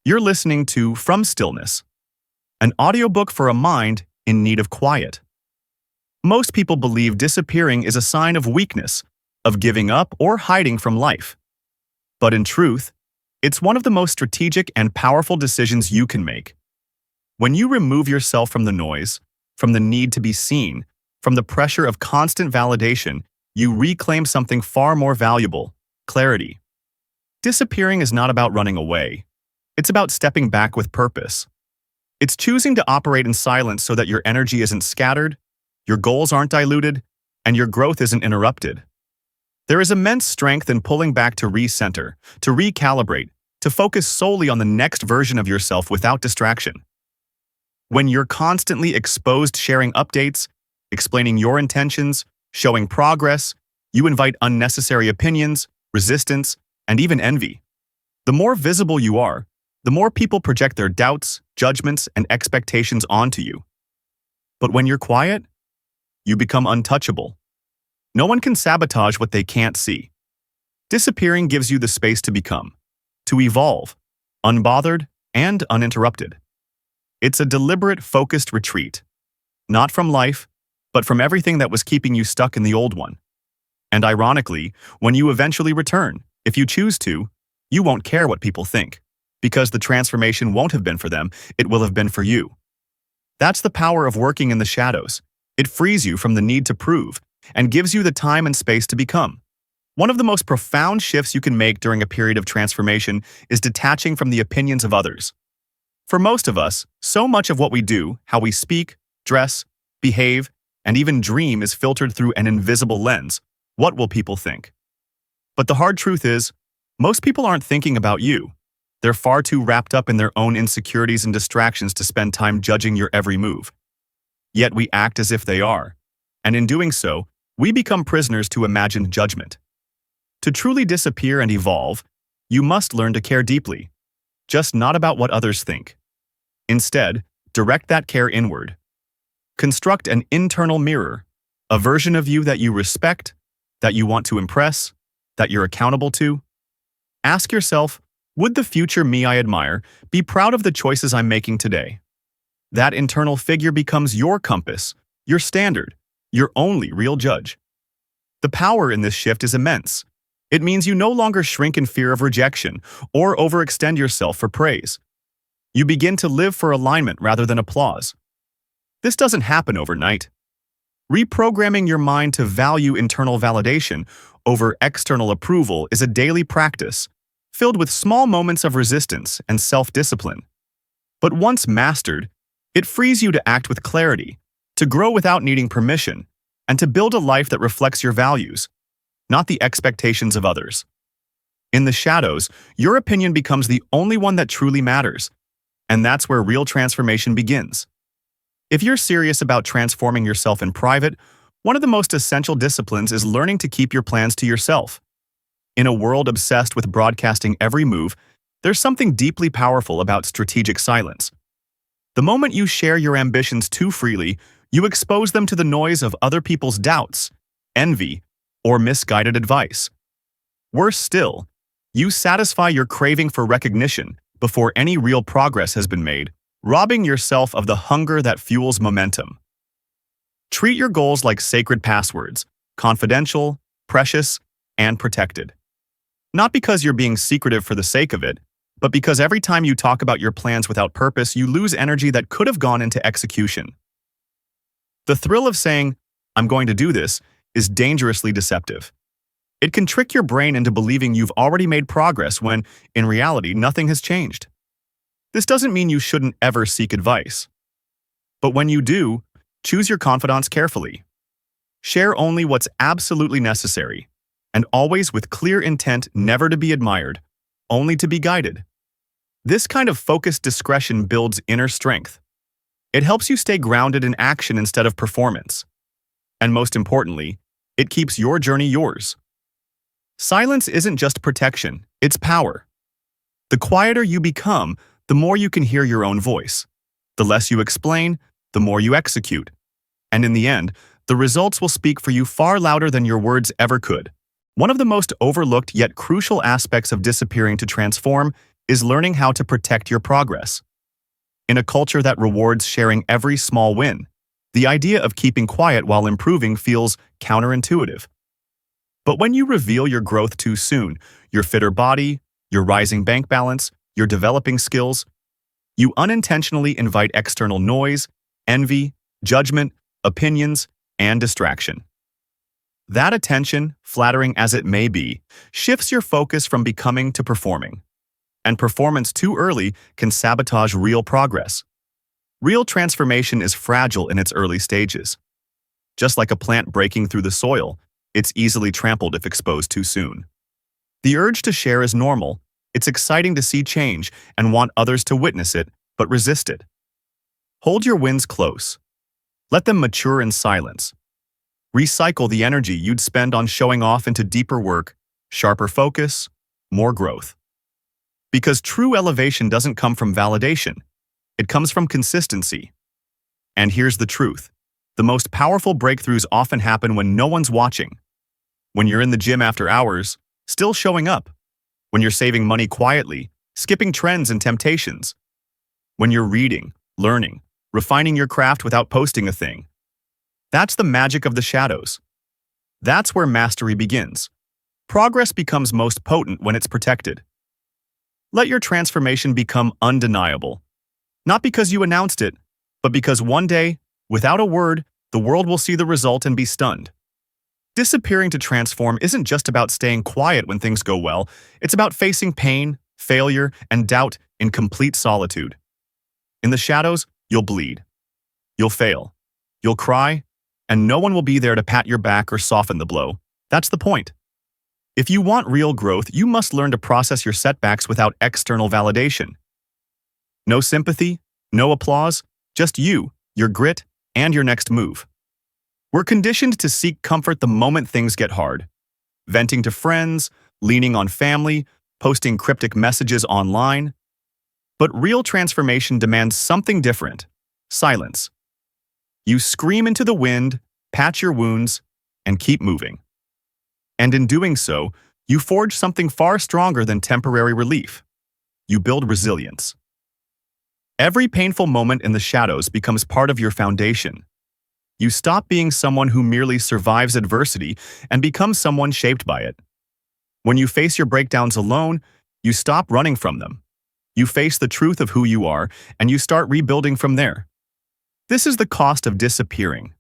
You're listening to From Stillness, an audiobook for a mind in need of quiet. Most people believe disappearing is a sign of weakness, of giving up or hiding from life. But in truth, it's one of the most strategic and powerful decisions you can make. When you remove yourself from the noise, from the need to be seen, from the pressure of constant validation, you reclaim something far more valuable: clarity. Disappearing is not about running away. It's about stepping back with purpose. It's choosing to operate in silence so that your energy isn't scattered, your goals aren't diluted, and your growth isn't interrupted. There is immense strength in pulling back to recenter, to recalibrate, to focus solely on the next version of yourself without distraction. When you're constantly exposed sharing updates, explaining your intentions, showing progress, you invite unnecessary opinions, resistance, and even envy. The more visible you are, the more people project their doubts, judgments, and expectations onto you. But when you're quiet, you become untouchable. No one can sabotage what they can't see. Disappearing gives you the space to become, to evolve, unbothered and uninterrupted. It's a deliberate, focused retreat, not from life, but from everything that was keeping you stuck in the old one. And ironically, when you eventually return, if you choose to, you won't care what people think, because the transformation won't have been for them, it will have been for you. That's the power of working in the shadows. It frees you from the need to prove and gives you the time and space to become. One of the most profound shifts you can make during a period of transformation is detaching from the opinions of others. For most of us, so much of what we do, how we speak, dress, behave, and even dream is filtered through an invisible lens. What will people think? But the hard truth is, most people aren't thinking about you. They're far too wrapped up in their own insecurities and distractions to spend time judging your every move. Yet we act as if they are. And in doing so, we become prisoners to imagined judgment. To truly disappear and evolve, you must learn to care deeply, just not about what others think. Instead, direct that care inward. Construct an internal mirror, a version of you that you respect, that you want to impress, that you're accountable to. Ask yourself, would the future me I admire be proud of the choices I'm making today? That internal figure becomes your compass, your standard, your only real judge. The power in this shift is immense. It means you no longer shrink in fear of rejection or overextend yourself for praise. You begin to live for alignment rather than applause. This doesn't happen overnight. Reprogramming your mind to value internal validation over external approval is a daily practice, filled with small moments of resistance and self-discipline. But once mastered, it frees you to act with clarity, to grow without needing permission, and to build a life that reflects your values, not the expectations of others. In the shadows, your opinion becomes the only one that truly matters, and that's where real transformation begins. If you're serious about transforming yourself in private, one of the most essential disciplines is learning to keep your plans to yourself. In a world obsessed with broadcasting every move, there's something deeply powerful about strategic silence. The moment you share your ambitions too freely, you expose them to the noise of other people's doubts, envy, or misguided advice. Worse still, you satisfy your craving for recognition before any real progress has been made, robbing yourself of the hunger that fuels momentum. Treat your goals like sacred passwords, confidential, precious, and protected. Not because you're being secretive for the sake of it, but because every time you talk about your plans without purpose, you lose energy that could have gone into execution. The thrill of saying, "I'm going to do this," is dangerously deceptive. It can trick your brain into believing you've already made progress when, in reality, nothing has changed. This doesn't mean you shouldn't ever seek advice. But when you do, choose your confidants carefully. Share only what's absolutely necessary, and always with clear intent never to be admired, only to be guided. This kind of focused discretion builds inner strength. It helps you stay grounded in action instead of performance. And most importantly, it keeps your journey yours. Silence isn't just protection, it's power. The quieter you become, the more you can hear your own voice. The less you explain, the more you execute. And in the end, the results will speak for you far louder than your words ever could. One of the most overlooked yet crucial aspects of disappearing to transform is learning how to protect your progress. In a culture that rewards sharing every small win, the idea of keeping quiet while improving feels counterintuitive. But when you reveal your growth too soon, your fitter body, your rising bank balance, your developing skills, you unintentionally invite external noise, envy, judgment, opinions, and distraction. That attention, flattering as it may be, shifts your focus from becoming to performing. And performance too early can sabotage real progress. Real transformation is fragile in its early stages. Just like a plant breaking through the soil, it's easily trampled if exposed too soon. The urge to share is normal. It's exciting to see change and want others to witness it, but resist it. Hold your wins close. Let them mature in silence. Recycle the energy you'd spend on showing off into deeper work, sharper focus, more growth. Because true elevation doesn't come from validation. It comes from consistency. And here's the truth. The most powerful breakthroughs often happen when no one's watching. When you're in the gym after hours, still showing up. When you're saving money quietly, skipping trends and temptations. When you're reading, learning, refining your craft without posting a thing. That's the magic of the shadows. That's where mastery begins. Progress becomes most potent when it's protected. Let your transformation become undeniable. Not because you announced it, but because one day, without a word, the world will see the result and be stunned. Disappearing to transform isn't just about staying quiet when things go well, it's about facing pain, failure, and doubt in complete solitude. In the shadows, you'll bleed. You'll fail. You'll cry, and no one will be there to pat your back or soften the blow. That's the point. If you want real growth, you must learn to process your setbacks without external validation. No sympathy, no applause, just you, your grit, and your next move. We're conditioned to seek comfort the moment things get hard. Venting to friends, leaning on family, posting cryptic messages online. But real transformation demands something different: silence. You scream into the wind, patch your wounds, and keep moving. And in doing so, you forge something far stronger than temporary relief. You build resilience. Every painful moment in the shadows becomes part of your foundation. You stop being someone who merely survives adversity and become someone shaped by it. When you face your breakdowns alone, you stop running from them. You face the truth of who you are, and you start rebuilding from there. This is the cost of disappearing.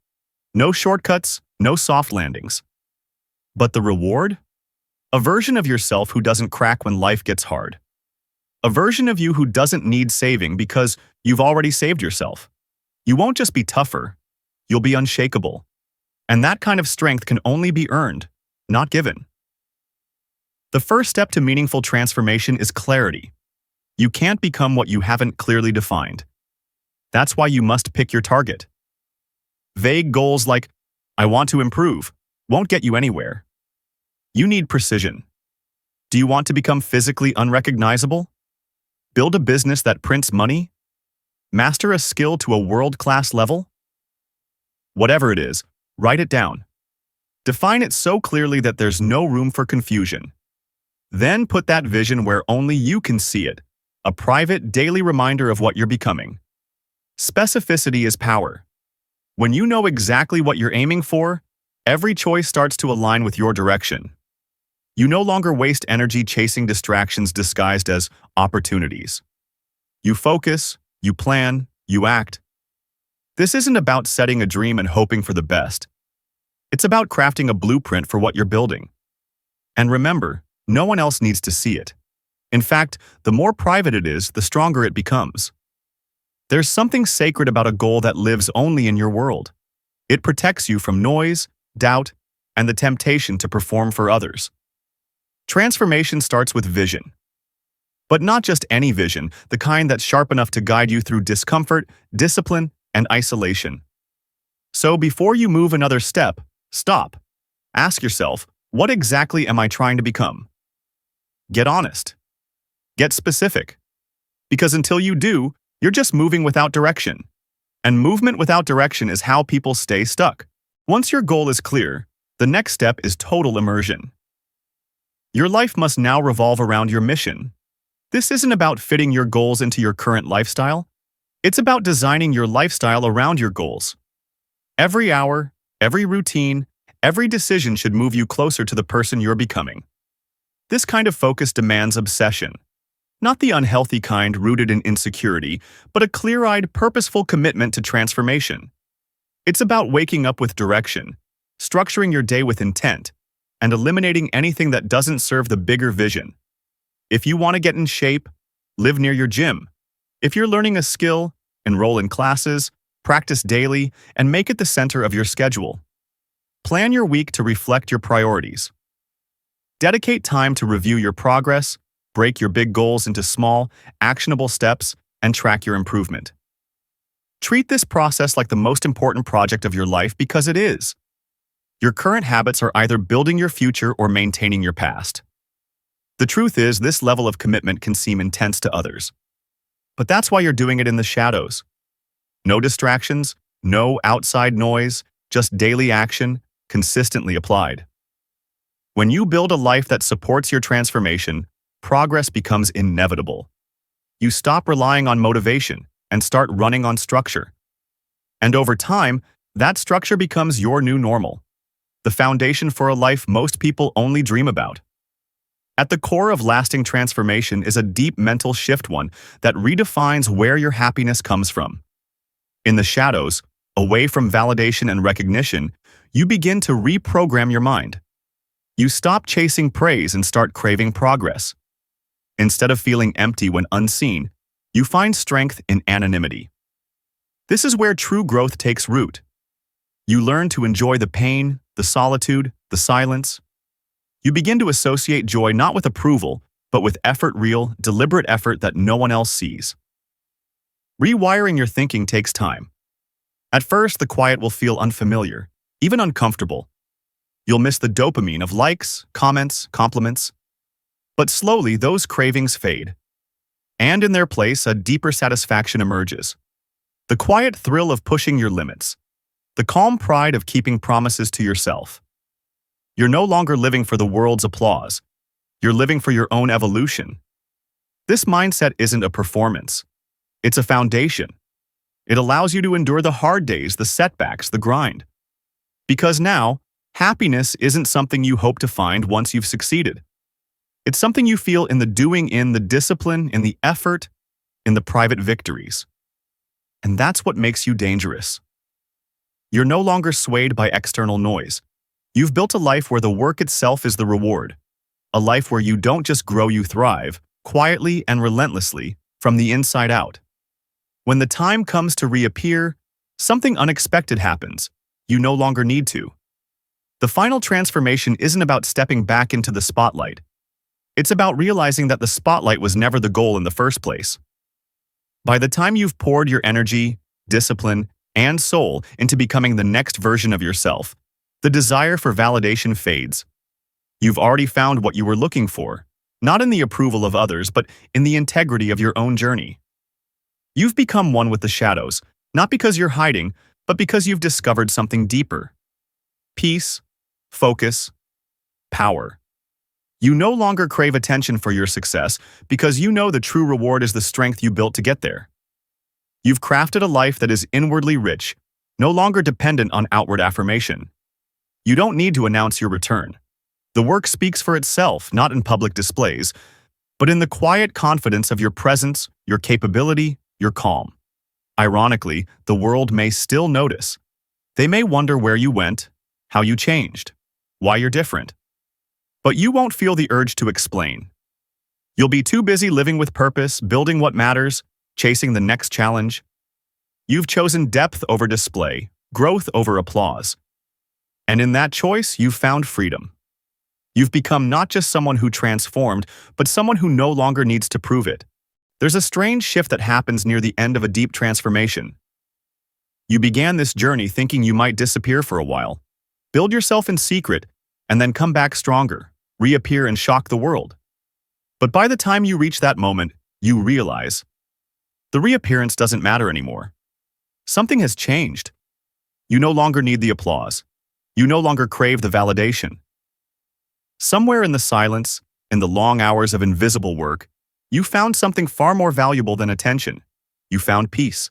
No shortcuts, no soft landings. But the reward? A version of yourself who doesn't crack when life gets hard. A version of you who doesn't need saving because you've already saved yourself. You won't just be tougher, you'll be unshakable. And that kind of strength can only be earned, not given. The first step to meaningful transformation is clarity. You can't become what you haven't clearly defined. That's why you must pick your target. Vague goals like, "I want to improve," won't get you anywhere. You need precision. Do you want to become physically unrecognizable? Build a business that prints money? Master a skill to a world-class level? Whatever it is, write it down. Define it so clearly that there's no room for confusion. Then put that vision where only you can see it, a private daily reminder of what you're becoming. Specificity is power. When you know exactly what you're aiming for, every choice starts to align with your direction. You no longer waste energy chasing distractions disguised as opportunities. You focus, you plan, you act. This isn't about setting a dream and hoping for the best. It's about crafting a blueprint for what you're building. And remember, no one else needs to see it. In fact, the more private it is, the stronger it becomes. There's something sacred about a goal that lives only in your world. It protects you from noise, doubt, and the temptation to perform for others. Transformation starts with vision. But not just any vision, the kind that's sharp enough to guide you through discomfort, discipline, and isolation. So before you move another step, stop. Ask yourself, what exactly am I trying to become? Get honest. Get specific. Because until you do, you're just moving without direction. And movement without direction is how people stay stuck. Once your goal is clear, the next step is total immersion. Your life must now revolve around your mission. This isn't about fitting your goals into your current lifestyle. It's about designing your lifestyle around your goals. Every hour, every routine, every decision should move you closer to the person you're becoming. This kind of focus demands obsession. Not the unhealthy kind rooted in insecurity, but a clear-eyed, purposeful commitment to transformation. It's about waking up with direction, structuring your day with intent, and eliminating anything that doesn't serve the bigger vision. If you want to get in shape, live near your gym. If you're learning a skill, enroll in classes, practice daily, and make it the center of your schedule. Plan your week to reflect your priorities. Dedicate time to review your progress, break your big goals into small, actionable steps, and track your improvement. Treat this process like the most important project of your life because it is. Your current habits are either building your future or maintaining your past. The truth is, this level of commitment can seem intense to others. But that's why you're doing it in the shadows. No distractions, no outside noise, just daily action, consistently applied. When you build a life that supports your transformation, progress becomes inevitable. You stop relying on motivation and start running on structure. And over time, that structure becomes your new normal, the foundation for a life most people only dream about. At the core of lasting transformation is a deep mental shift, one that redefines where your happiness comes from. In the shadows, away from validation and recognition, you begin to reprogram your mind. You stop chasing praise and start craving progress. Instead of feeling empty when unseen, you find strength in anonymity. This is where true growth takes root. You learn to enjoy the pain, the solitude, the silence. You begin to associate joy not with approval, but with effort, real, deliberate effort that no one else sees. Rewiring your thinking takes time. At first, the quiet will feel unfamiliar, even uncomfortable. You'll miss the dopamine of likes, comments, compliments. But slowly, those cravings fade. And in their place, a deeper satisfaction emerges. The quiet thrill of pushing your limits. The calm pride of keeping promises to yourself. You're no longer living for the world's applause. You're living for your own evolution. This mindset isn't a performance. It's a foundation. It allows you to endure the hard days, the setbacks, the grind. Because now, happiness isn't something you hope to find once you've succeeded. It's something you feel in the doing, in the discipline, in the effort, in the private victories. And that's what makes you dangerous. You're no longer swayed by external noise. You've built a life where the work itself is the reward. A life where you don't just grow, you thrive, quietly and relentlessly, from the inside out. When the time comes to reappear, something unexpected happens. You no longer need to. The final transformation isn't about stepping back into the spotlight. It's about realizing that the spotlight was never the goal in the first place. By the time you've poured your energy, discipline, and soul into becoming the next version of yourself, the desire for validation fades. You've already found what you were looking for, not in the approval of others, but in the integrity of your own journey. You've become one with the shadows, not because you're hiding, but because you've discovered something deeper. Peace, focus, power. You no longer crave attention for your success because you know the true reward is the strength you built to get there. You've crafted a life that is inwardly rich, no longer dependent on outward affirmation. You don't need to announce your return. The work speaks for itself, not in public displays, but in the quiet confidence of your presence, your capability, your calm. Ironically, the world may still notice. They may wonder where you went, how you changed, why you're different. But you won't feel the urge to explain. You'll be too busy living with purpose, building what matters, chasing the next challenge. You've chosen depth over display, growth over applause. And in that choice, you've found freedom. You've become not just someone who transformed, but someone who no longer needs to prove it. There's a strange shift that happens near the end of a deep transformation. You began this journey thinking you might disappear for a while, build yourself in secret, and then come back stronger, reappear and shock the world. But by the time you reach that moment, you realize the reappearance doesn't matter anymore. Something has changed. You no longer need the applause. You no longer crave the validation. Somewhere in the silence, in the long hours of invisible work, You found something far more valuable than attention. You found peace.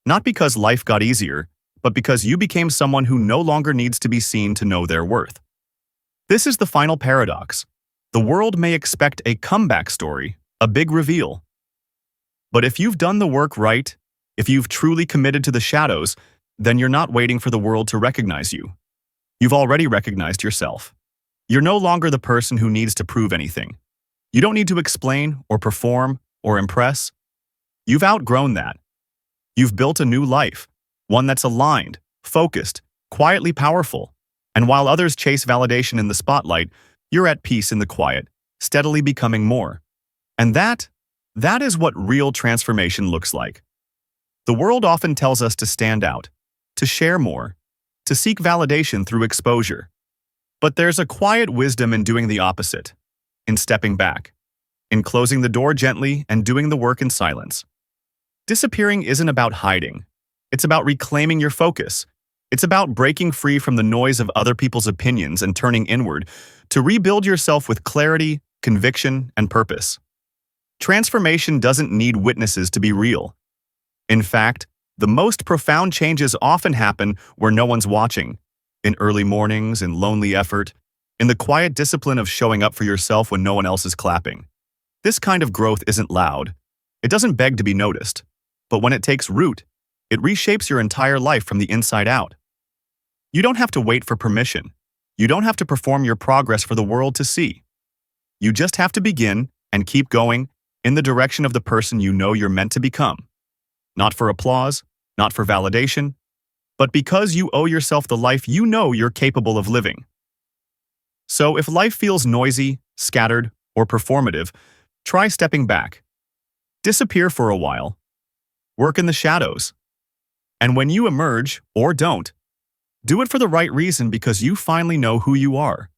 Not because life got easier, but because you became someone who no longer needs to be seen to know their worth. This is the final paradox. The world may expect a comeback story, a big reveal. But if you've done the work right, if you've truly committed to the shadows, then you're not waiting for the world to recognize you. You've already recognized yourself. You're no longer the person who needs to prove anything. You don't need to explain or perform or impress. You've outgrown that. You've built a new life, one that's aligned, focused, quietly powerful. And while others chase validation in the spotlight, you're at peace in the quiet, steadily becoming more. And that is what real transformation looks like. The world often tells us to stand out, to share more, to seek validation through exposure. But there's a quiet wisdom in doing the opposite, in stepping back, in closing the door gently and doing the work in silence. Disappearing isn't about hiding. It's about reclaiming your focus. It's about breaking free from the noise of other people's opinions and turning inward to rebuild yourself with clarity, conviction, and purpose. Transformation doesn't need witnesses to be real. In fact, the most profound changes often happen where no one's watching, in early mornings, in lonely effort, in the quiet discipline of showing up for yourself when no one else is clapping. This kind of growth isn't loud. It doesn't beg to be noticed. But when it takes root, it reshapes your entire life from the inside out. You don't have to wait for permission. You don't have to perform your progress for the world to see. You just have to begin and keep going in the direction of the person you know you're meant to become. Not for applause, not for validation, but because you owe yourself the life you know you're capable of living. So if life feels noisy, scattered, or performative, try stepping back. Disappear for a while. Work in the shadows. And when you emerge, or don't, do it for the right reason because you finally know who you are.